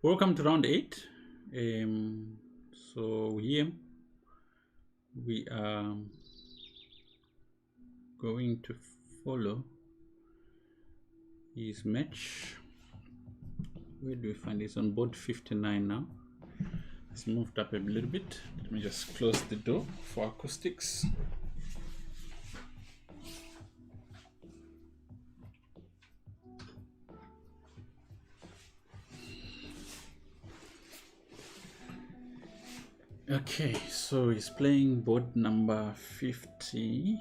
Welcome to round 8. So here we are going to follow his match. Where do we find this? On board 59 now. It's moved up a little bit. Let me just close the door for acoustics. Okay, so he's playing board number 59.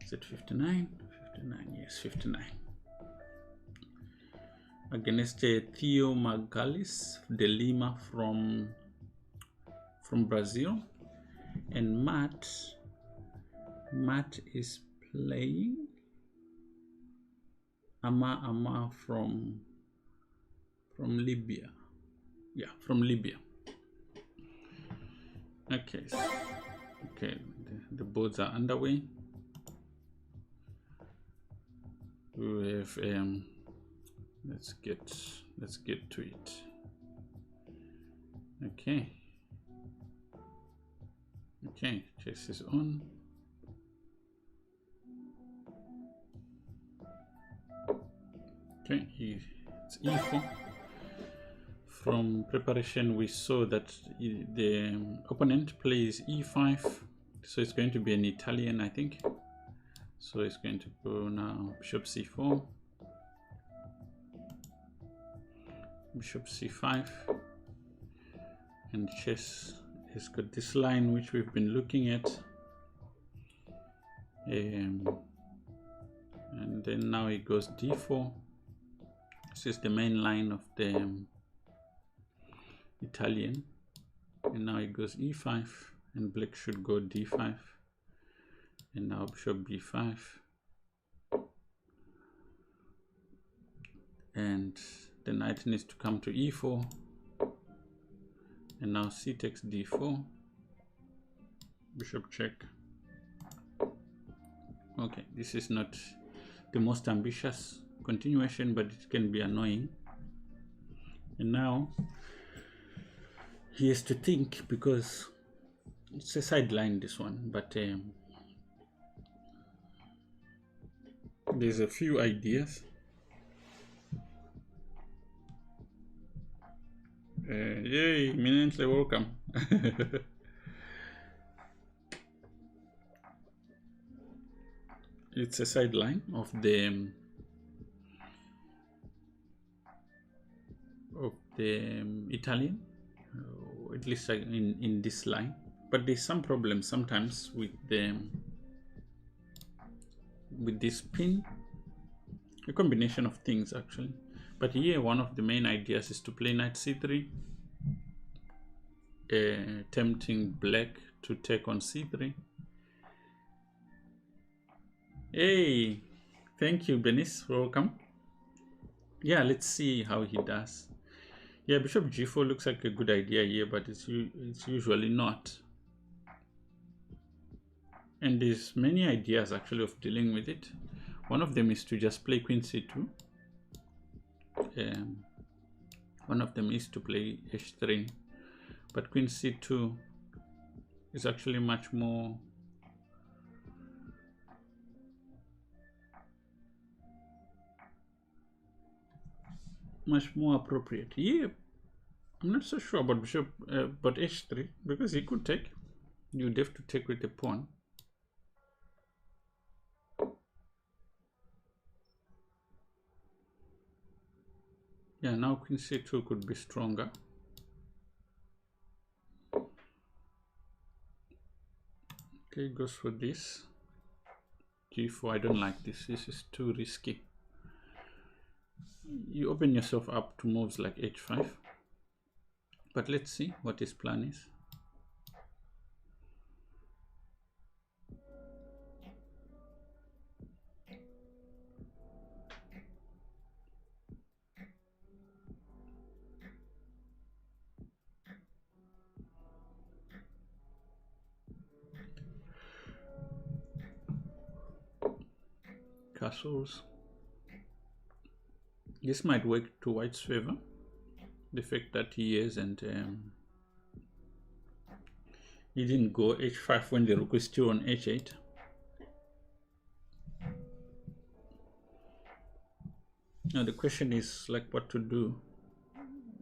Is it 59? 59, yes, 59. Against Theo Margalis de Lima from Brazil. And Matt is playing Ama from Libya. Yeah, from Libya. Okay, the boards are underway. We have let's get to it. Okay, chess is on. Okay, it's e4. From preparation, we saw that the opponent plays e5, so it's going to be an Italian, I think. So it's going to go now bishop c4, bishop c5, and chess has got this line which we've been looking at, and then now it goes d4. This is the main line of the Italian, and now it goes e5, and black should go d5, and now bishop b5, and the knight needs to come to e4, and now c takes d4, bishop check. Okay, this is not the most ambitious continuation, but it can be annoying. And now he has to think, because it's a sideline, this one, but there's a few ideas. Yay, eminently welcome. It's a sideline of the Italian, at least in this line, but there's some problems sometimes with this pin, a combination of things actually. But here one of the main ideas is to play knight c3, tempting black to take on c3. Hey, thank you, Benis, welcome. Yeah, let's see how he does. Yeah, bishop g4 looks like a good idea here, but it's usually not. And there's many ideas actually of dealing with it. One of them is to just play queen c2. One of them is to play h3, but queen c2 is actually much more appropriate. Yeah, I'm not so sure about bishop, but h3, because he could take. You'd have to take with the pawn. Yeah, now queen c2 could be stronger. Okay, goes for this. g4, I don't like this. This is too risky. You open yourself up to moves like h5. But let's see what his plan is. Castles. This might work to white's favor. The fact that he is and he didn't go h5 when the rook is still on h8. Now the question is like what to do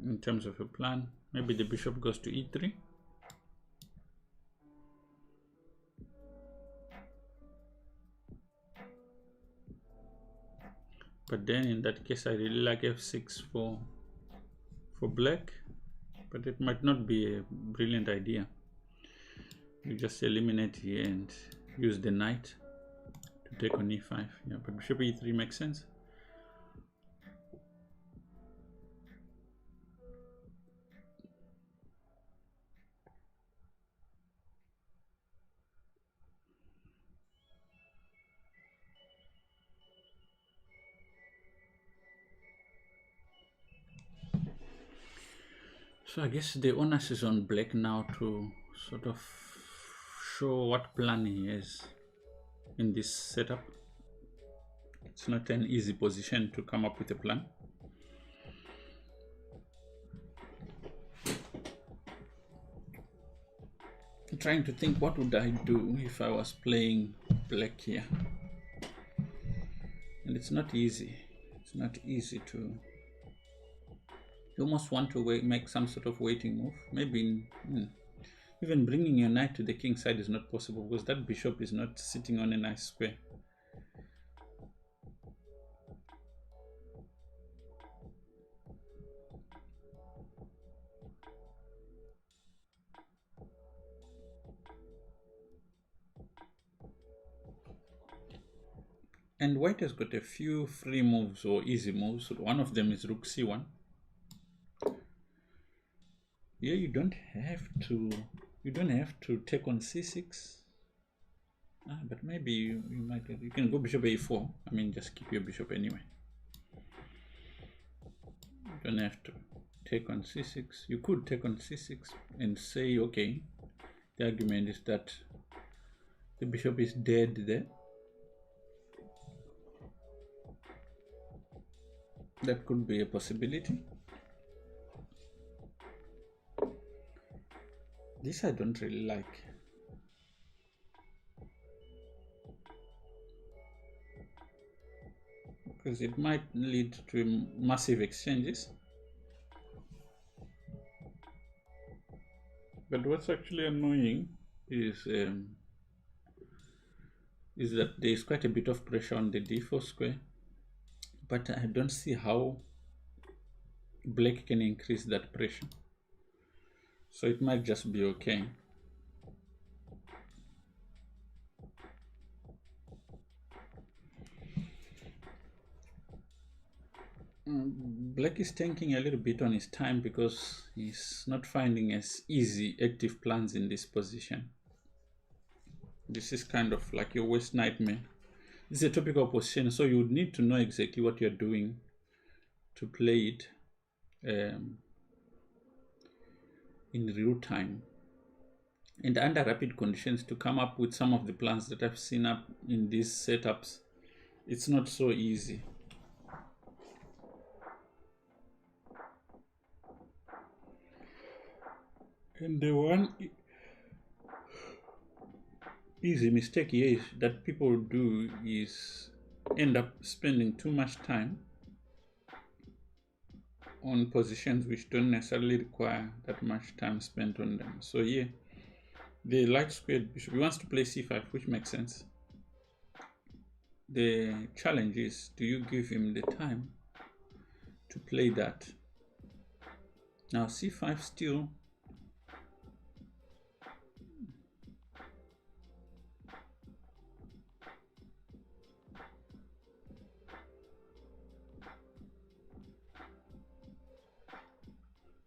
in terms of a plan. Maybe the bishop goes to e3. But then in that case I really like f6 for black, but it might not be a brilliant idea. You just eliminate here and use the knight to take on e5. Yeah, but bishop e3 makes sense. So I guess the onus is on black now to sort of show what plan he has in this setup. It's not an easy position to come up with a plan. I'm trying to think, what would I do if I was playing black here? And it's not easy. It's not easy to... You almost want to make some sort of waiting move. Maybe even bringing your knight to the king side is not possible because that bishop is not sitting on a nice square. And white has got a few free moves or easy moves. One of them is rook c1. Here you don't have to take on c6. But maybe you can go bishop a4. I mean, just keep your bishop anyway. You don't have to take on c6. You could take on c6 and say, okay, the argument is that the bishop is dead there. That could be a possibility. This I don't really like. Because it might lead to massive exchanges. But what's actually annoying is that there is quite a bit of pressure on the d4 square. But I don't see how black can increase that pressure. So it might just be okay. Black is tanking a little bit on his time because he's not finding as easy active plans in this position. This is kind of like your worst nightmare. This is a topical position, so you would need to know exactly what you're doing to play it in real time and under rapid conditions. To come up with some of the plans that I've seen up in these setups, it's not so easy. And the one easy mistake here is that people do is end up spending too much time on positions which don't necessarily require that much time spent on them. So here, the light squared bishop, he wants to play c5, which makes sense. The challenge is, do you give him the time to play that? Now c5 still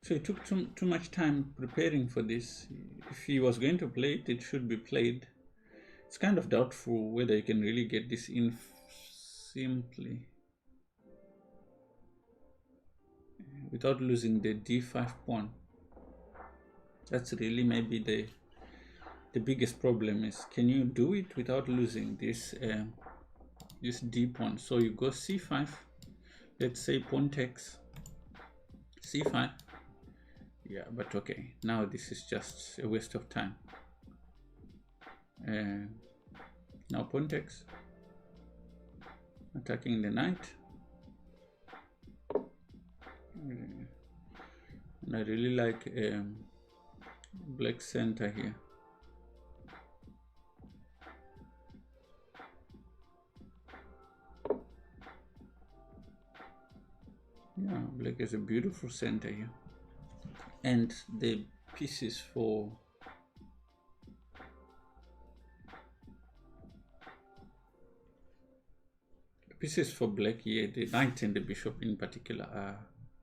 So it took too much time preparing for this. If he was going to play it, it should be played. It's kind of doubtful whether you can really get this in simply without losing the d5 pawn. That's really maybe the biggest problem, is can you do it without losing this this d pawn? So you go c5, let's say pawn takes c5. Yeah, but okay, now this is just a waste of time. Now pawn takes, attacking the knight. And I really like black center here. Yeah, black is a beautiful center here. And the pieces for black here, the knight and the bishop in particular,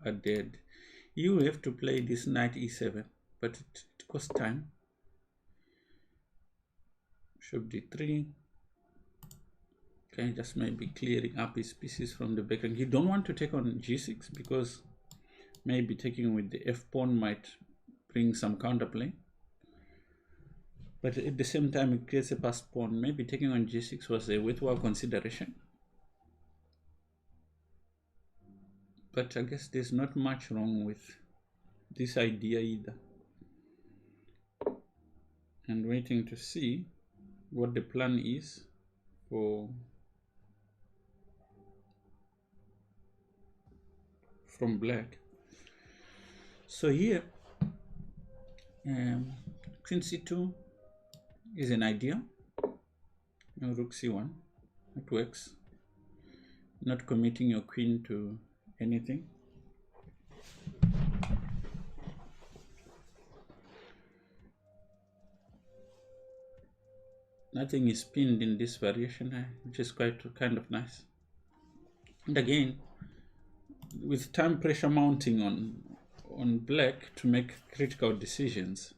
are dead. You have to play this knight e7, but it costs time. Bishop d3. Okay, just maybe clearing up his pieces from the back. And you don't want to take on g6 because maybe taking with the f pawn might bring some counterplay. But at the same time, it creates a passed pawn. Maybe taking on g6 was a worthwhile consideration. But I guess there's not much wrong with this idea either. And waiting to see what the plan is from black. So here, queen c2 is an idea. Now rook c1, it works. Not committing your queen to anything. Nothing is pinned in this variation, which is quite kind of nice. And again, with time pressure mounting on black to make critical decisions,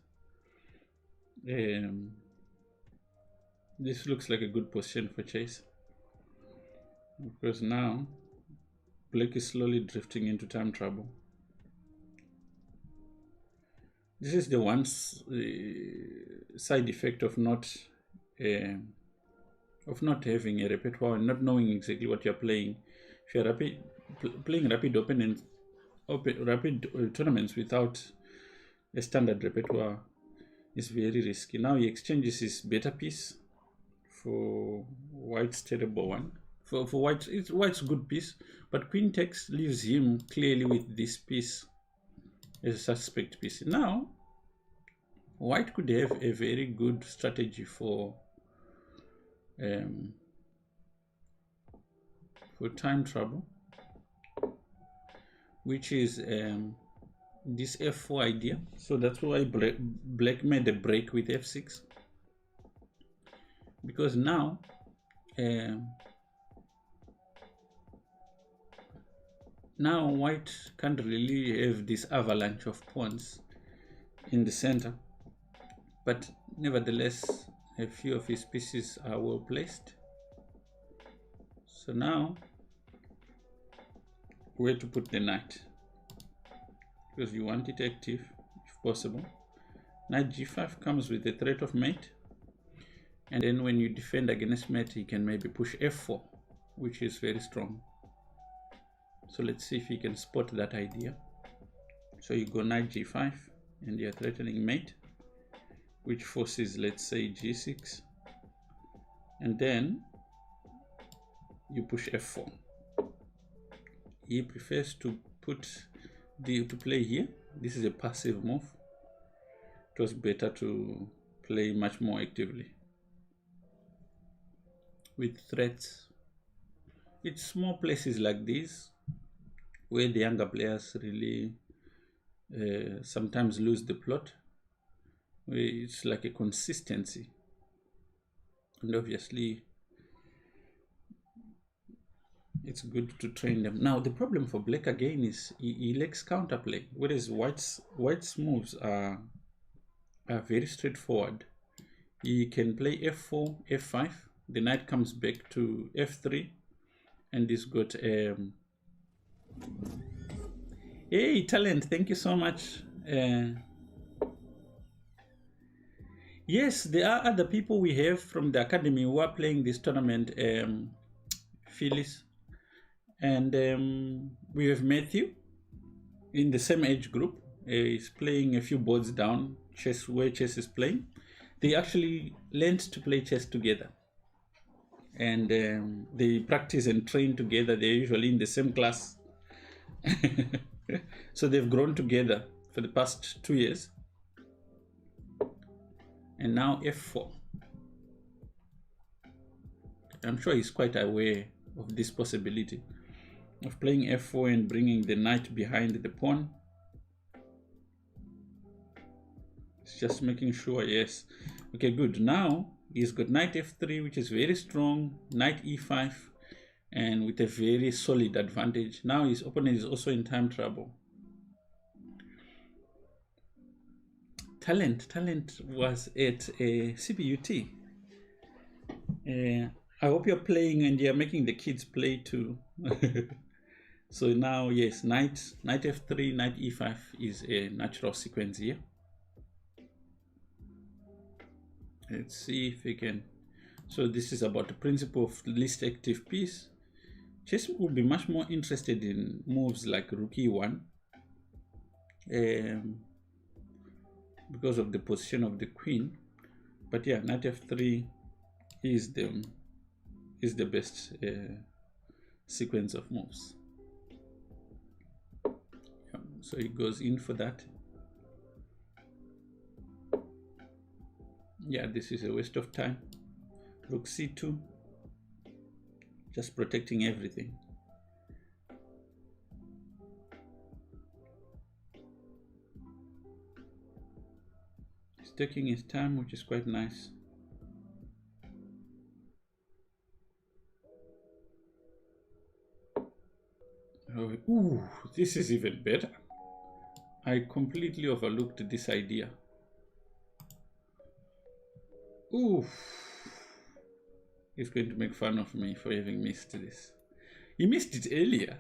this looks like a good position for chase, because now black is slowly drifting into time trouble. This is the one side effect of not having a repertoire and not knowing exactly what you're playing. If you're playing rapid tournaments without a standard repertoire, is very risky. Now he exchanges his better piece for white's terrible one. For white's good piece, but queen takes leaves him clearly with this piece as a suspect piece. Now white could have a very good strategy for time trouble, which is this f4 idea. So that's why black made a break with f6, because now now white can't really have this avalanche of pawns in the center, but nevertheless a few of his pieces are well placed. So now where to put the knight, because you want it active if possible. Knight g5 comes with the threat of mate, and then when you defend against mate, you can maybe push f4, which is very strong. So let's see if you can spot that idea. So you go knight g5 and you're threatening mate, which forces, let's say, g6, and then you push f4. He prefers to play here. This is a passive move. It was better to play much more actively with threats. It's small places like these where the younger players really sometimes lose the plot. It's like a consistency, and obviously it's good to train them. Now the problem for black again is he lacks counterplay, whereas white's moves are very straightforward. He can play f4, f5, the knight comes back to f3, and he's got hey talent, thank you so much. Yes, there are other people we have from the academy who are playing this tournament, Phyllis. And we have Matthew in the same age group. He's playing a few boards down, chess, where chess is playing. They actually learned to play chess together. And they practice and train together. They're usually in the same class. So they've grown together for the past 2 years. And now f4. I'm sure he's quite aware of this possibility of playing f4 and bringing the knight behind the pawn. It's just making sure, yes. Okay, good. Now he's got knight f3, which is very strong, knight e5, and with a very solid advantage. Now his opponent is also in time trouble. Talent was at a CBUT. I hope you're playing and you're making the kids play too. So now, yes, knight f3, knight e5 is a natural sequence here. Let's see if we can. So this is about the principle of least active piece. Chess would be much more interested in moves like rook e1, because of the position of the queen. But yeah, knight f3 is the best sequence of moves. Yeah, so he goes in for that. Yeah, this is a waste of time. Rook c2, just protecting everything. He's taking his time, which is quite nice. Oh, ooh, this is even better. I completely overlooked this idea. Ooh, he's going to make fun of me for having missed this. He missed it earlier.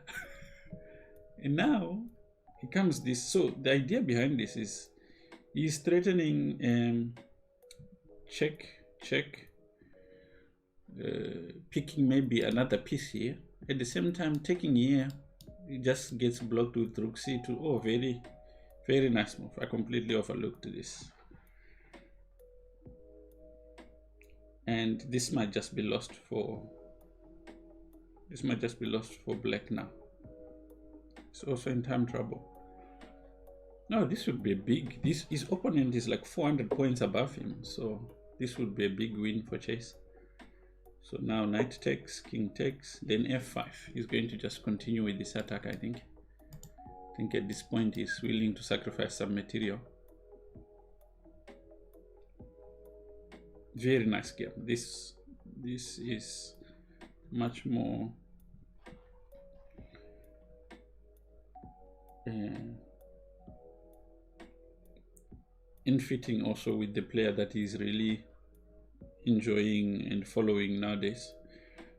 And now he comes this. So the idea behind this is he's threatening check, picking maybe another piece here. At the same time, taking here, it just gets blocked with rook c2. Oh, very, very nice move. I completely overlooked this. And this might just be lost for black now. It's also in time trouble. No, this would be a big. His opponent is like 400 points above him, so this would be a big win for chess. So now knight takes, king takes, then f5. He's going to just continue with this attack, I think. I think at this point he's willing to sacrifice some material. Very nice game. This is much more in fitting also with the player that is really enjoying and following nowadays,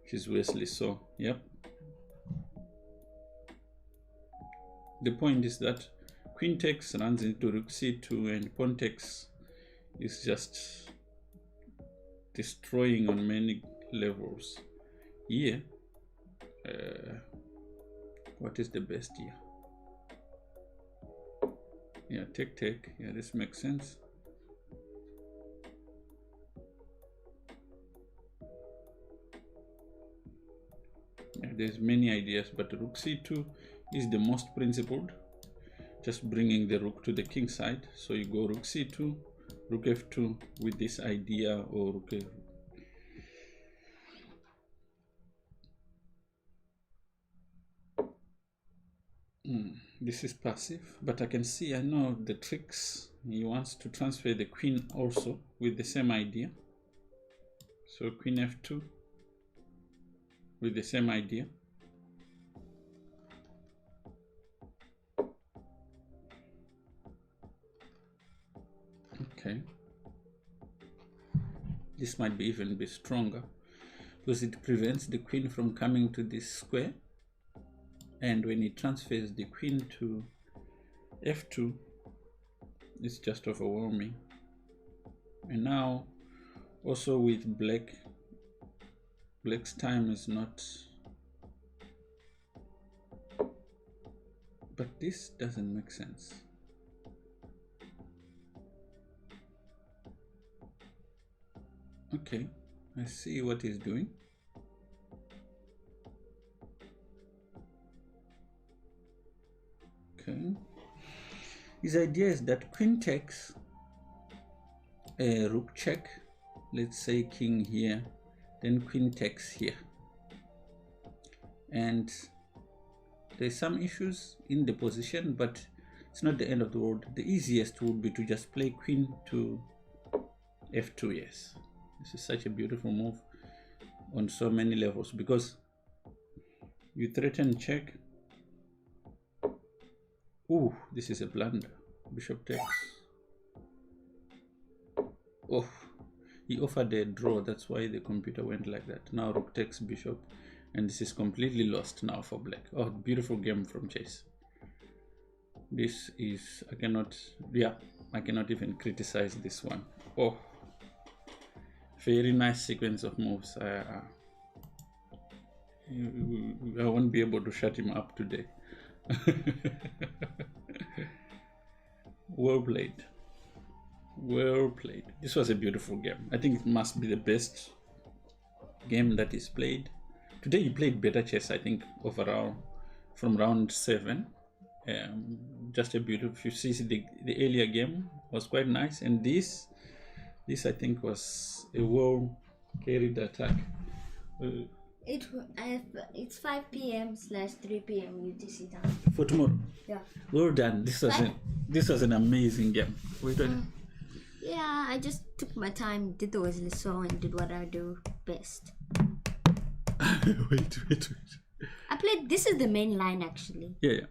which is Wesley. So yep, the point is that queen takes runs into rook c2 and pawn takes is just destroying on many levels here. What is the best here? Yeah, take. Yeah, this makes sense. Yeah, there's many ideas, but rook c2 is the most principled, just bringing the rook to the king side. So you go rook c2, rook f2 with this idea, or rook f. This is passive, but I can see, I know the tricks. He wants to transfer the queen also with the same idea. So queen f2 with the same idea. Okay. This might be even be stronger because it prevents the queen from coming to this square. And when he transfers the queen to f2, it's just overwhelming. And now also with black's time is not But this doesn't make sense. Okay, I see what he's doing. Okay. His idea is that queen takes, rook check, let's say king here, then queen takes here. And there's some issues in the position, but it's not the end of the world. The easiest would be to just play queen to f2, yes. This is such a beautiful move on so many levels, because you threaten check. Ooh, this is a blunder. Bishop takes. Oh, he offered a draw. That's why the computer went like that. Now rook takes bishop, and this is completely lost now for black. Oh, beautiful game from Chase. This is, I cannot even criticize this one. Oh, very nice sequence of moves. I won't be able to shut him up today. Well played. Well played. This was a beautiful game. I think it must be the best game that is played. Today you played better chess, I think, overall from round 7. Just a beautiful, if you see the earlier game was quite nice, and this I think was a well carried attack. It's 5 p.m/3 p.m. UTC time. For tomorrow. Yeah. Well done. This was an amazing game. Yeah, I just took my time, did the Wesley song, and did what I do best. Wait. I played. This is the main line actually. Yeah.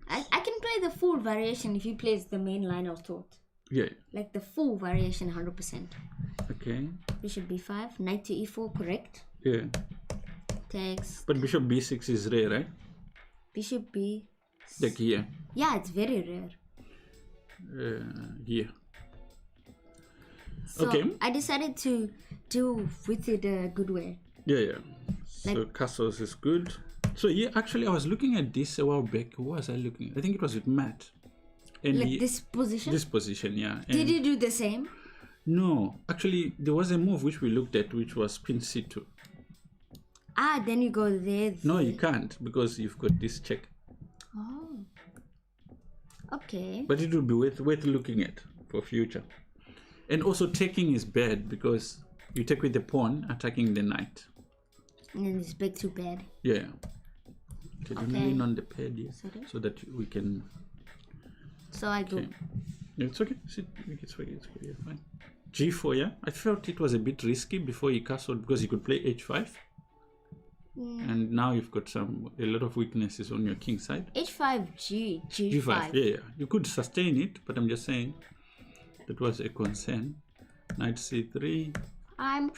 I can play the full variation if he plays the main line of thought. Yeah. Like the full variation, 100%. Okay. Bishop b5, knight to e4, correct? Yeah. Takes. But bishop b6 is rare, right? Bishop b. Like here. Yeah, it's very rare. Here. So okay. I decided to do with it a good way. Yeah. So castles is good. So yeah, actually I was looking at this a while back. Who was I looking at? I think it was with Matt. And like this position? This position, yeah. And did you do the same? No. Actually, there was a move which we looked at, which was queen c2. Ah, then you go there. No, you can't, because you've got this check. Oh. Okay. But it would be worth looking at for future. And also taking is bad, because you take with the pawn, attacking the knight. And then it's back to bed. Yeah. Okay, then lean on the pad here, sorry? so that we can... So I go... Okay. Yeah, it's okay. It's okay. Yeah, fine. G4, yeah. I felt it was a bit risky before he castled, because he could play h5. And now you've got a lot of weaknesses on your king side. h5, g5. Yeah. You could sustain it, but I'm just saying that was a concern. Knight c3. I'm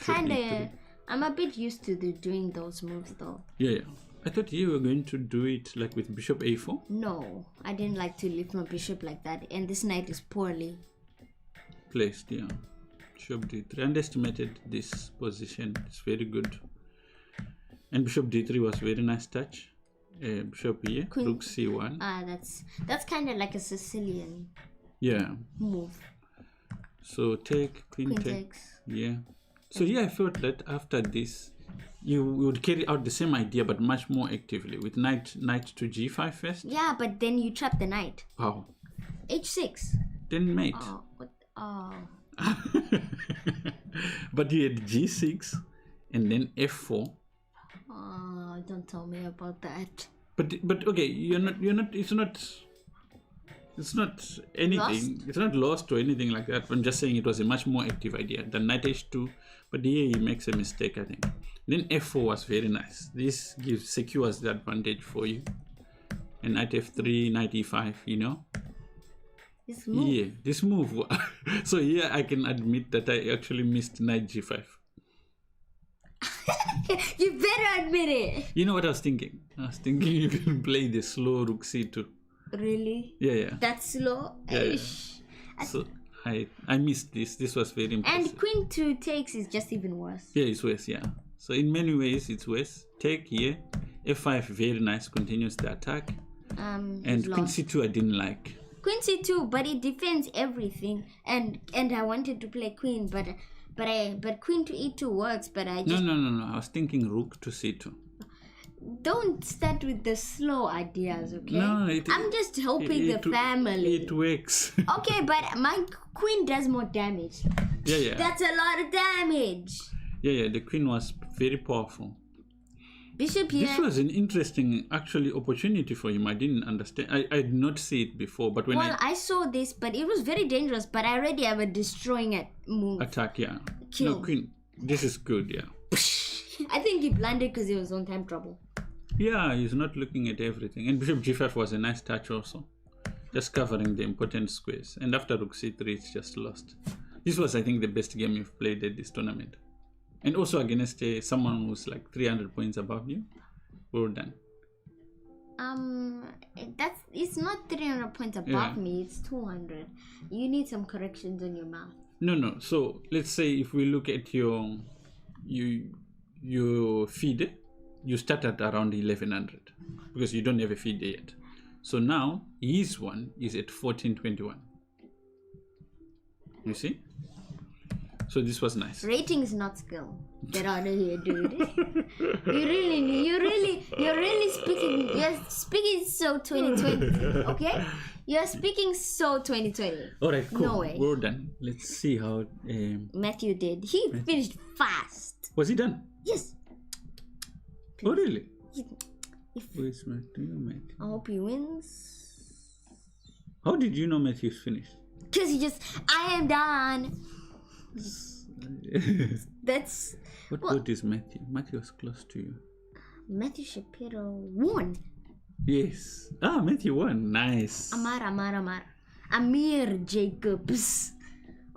a bit used to doing those moves though. Yeah. I thought you were going to do it like with bishop a4. No, I didn't like to lift my bishop like that, and this knight is poorly placed. Yeah. Bishop d3. Underestimated this position. It's very good. And bishop d3 was very nice touch. Bishop here, Queen. rook c1. That's kind of like a Sicilian move. So take, queen takes. Yeah. So yeah, I felt that after this, you would carry out the same idea, but much more actively with knight to g5 first. Yeah, but then you trap the knight. How? h6. Then mate. Oh, what? Oh. But you had g6 and then f4. Oh, don't tell me about that. But okay, you're not. It's not anything. Lost? It's not lost or anything like that. I'm just saying it was a much more active idea than knight h2. But here he makes a mistake, I think. Then f4 was very nice. This secures the advantage for you. And knight f3, knight e5, you know. This move. Yeah, this move. So here I can admit that I actually missed knight g5. You better admit it. You know what I was thinking? I was thinking you can play the slow rook c2. Really? Yeah. That's slow? Yeah. So I missed this. This was very impressive. And queen 2 takes is just even worse. Yeah, it's worse, yeah. So in many ways it's worse. Take here. f5, very nice, continues the attack. And queen c2 I didn't like. Queen c2, but it defends everything, and I wanted to play queen, but queen to e2 works, but I just No. I was thinking rook to c2. don't start with the slow ideas, okay? No, I'm just helping the family. It works. Okay, but my queen does more damage. Yeah. That's a lot of damage. Yeah. The queen was very powerful. Bishop here. This was an interesting, actually, opportunity for him. I didn't understand. I did not see it before, but when I saw this, but it was very dangerous. But I already have a destroying it move. Attack, yeah. Kill. No, queen. This is good, yeah. I think he blundered because he was on time trouble. Yeah, he's not looking at everything. And bishop g5 was a nice touch also. Just covering the important squares. And after rook c3, it's just lost. This was, I think, the best game you've played at this tournament. And also against someone who's like 300 points above you. Well done. It's not 300 points above me. It's 200. You need some corrections on your math. No. So let's say if we look at your feed, you start at around 1100 because you don't have a feed yet. So now his one is at 1421. You see? So this was nice. Rating is not skill. Get out of here, dude. You're speaking so 2020. Okay? You're speaking so 2020. Alright, cool. No way. Well done. Let's see how Matthew did. He finished fast. Was he done? Yes. Oh really? Where's Matthew? I hope he wins. How did you know Matthew's finished? Because I am done. That's what is Matthew? Matthew was close to you. Matthew Shapiro won. Yes. Matthew won. Nice. Amar. Amir Jacobs.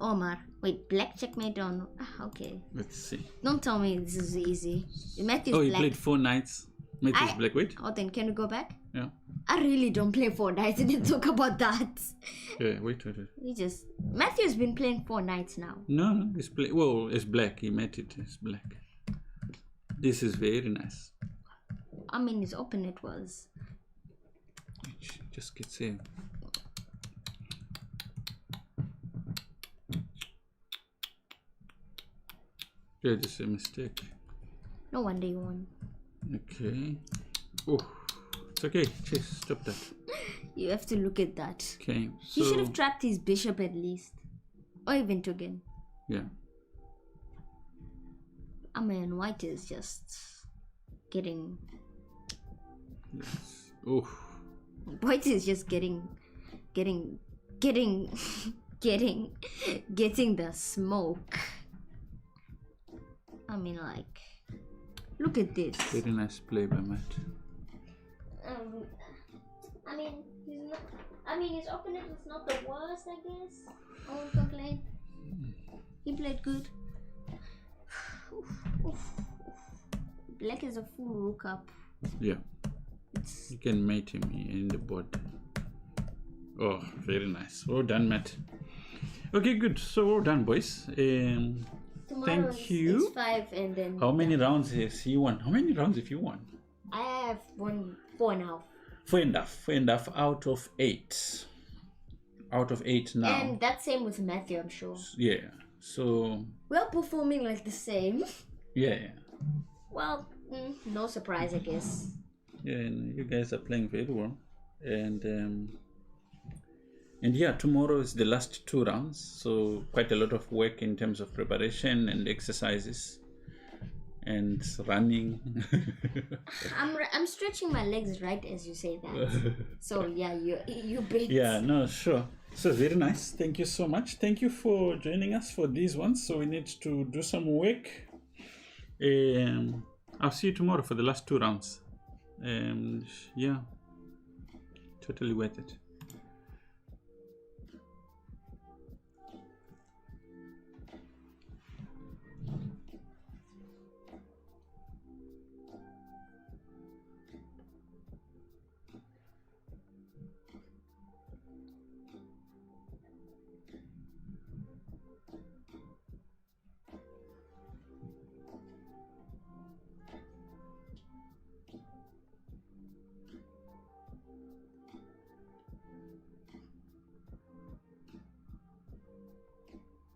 Omar. Wait, black checkmate on. Okay. Let's see. Don't tell me this is easy. Matthew's he black. played 4 knights. Matthew's black. Wait. Oh, then can we go back? Yeah. I really don't play 4 knights. I didn't talk about that. Yeah, wait. Matthew's been playing 4 knights now. No, it's black. He met it. It's black. This is very nice. I mean, his opponent was. Just get saved. Yeah, this is a mistake. No wonder you won. Okay. Oh, it's okay. Just stop that. You have to look at that. Okay. He should have trapped his bishop at least, or even token. Yeah. I mean, white is just getting. Yes. Oh. White is just getting the smoke. I mean, like, look at this. Very nice play by Matt. His opponent is not the worst, I guess. I won't complain. He played good. Black is a full rook up. Yeah. You can mate him in the board. Oh, very nice. Well done, Matt. Okay, good. So well done, boys. Thank you. It's 5 and then. How many rounds has he won? How many rounds have you won? I have won 4.5. 4.5 out of 8. Out of 8 now. And that's same with Matthew, I'm sure. Yeah. So. We're performing like the same. Yeah. Well, no surprise, I guess. Yeah, and you guys are playing very well. And yeah, tomorrow is the last 2 rounds, so quite a lot of work in terms of preparation and exercises and running. I'm stretching my legs right as you say that. So yeah, you bet. Yeah, no, sure. So very nice. Thank you so much. Thank you for joining us for these ones. So we need to do some work. I'll see you tomorrow for the last 2 rounds. And yeah, totally worth it.